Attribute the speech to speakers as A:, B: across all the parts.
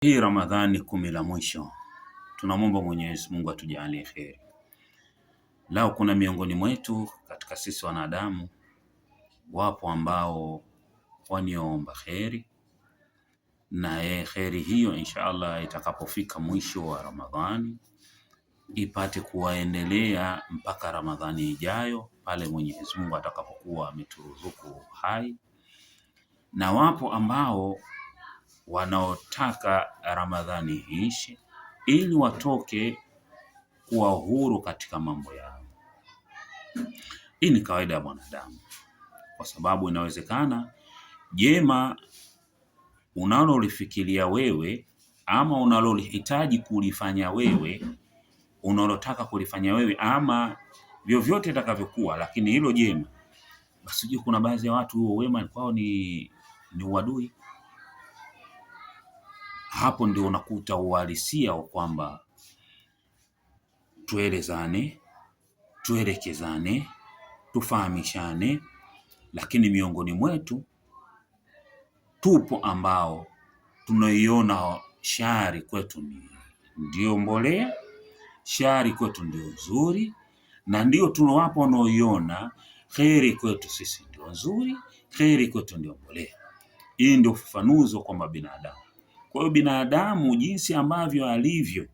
A: Hii Ramadhani 10 la mwisho, tunamwomba Mwenyezi Mungu atujalie kheri. Lao kuna miongoni mwetu katika sisi wanadamu wapo ambao waniomba kheri, na kheri hiyo insha Allah itakapofika mwisho wa Ramadhani ipate kuwaendelea mpaka Ramadhani ijayo pale Mwenyezi Mungu atakapokuwa ameturuzuku hai, na wapo ambao wanaotaka Ramadhani iishe ili watoke kuwa huru katika mambo yao. Hii ni kawaida ya mwanadamu, kwa sababu inawezekana jema unalolifikiria wewe ama unalolihitaji kulifanya wewe, unalotaka kulifanya wewe, ama vyovyote itakavyokuwa, lakini hilo jema, basi ujue kuna baadhi ya watu huo wema kwao ni uadui. Hapo ndio unakuta uhalisia wa kwamba tuelezane, tuelekezane, tufahamishane, lakini miongoni mwetu tupo ambao tunaiona shari kwetu ndio mbolea, shari kwetu ndio nzuri, na ndio tunawapo wanaoiona kheri kwetu sisi ndio nzuri, kheri kwetu ndio mbolea. Hii ndio ufafanuzi kwamba binadamu. Kwa hiyo binadamu jinsi ambavyo alivyo,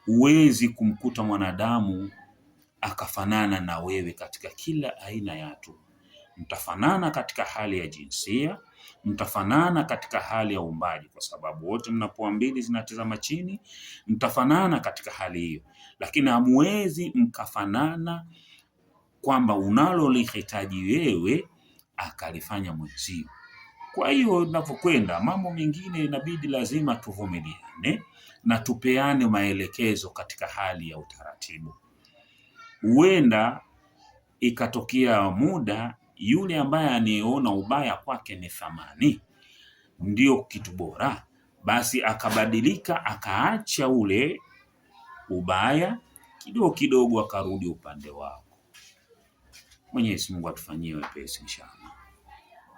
A: huwezi kumkuta mwanadamu akafanana na wewe katika kila aina ya hatua. Mtafanana katika hali ya jinsia, mtafanana katika hali ya uumbaji, kwa sababu wote mna pua mbili zinatazama chini, mtafanana katika hali hiyo, lakini hamwezi mkafanana kwamba unalolihitaji wewe akalifanya mwenzio. Kwa hiyo tunapokwenda mambo mengine inabidi lazima tuvumiliane na tupeane maelekezo katika hali ya utaratibu. Huenda ikatokea muda yule ambaye aniona ubaya kwake ni thamani, ndio kitu bora, basi akabadilika akaacha ule ubaya kidogo kidogo akarudi upande wako. Mwenyezi Mungu atufanyie wepesi inshallah.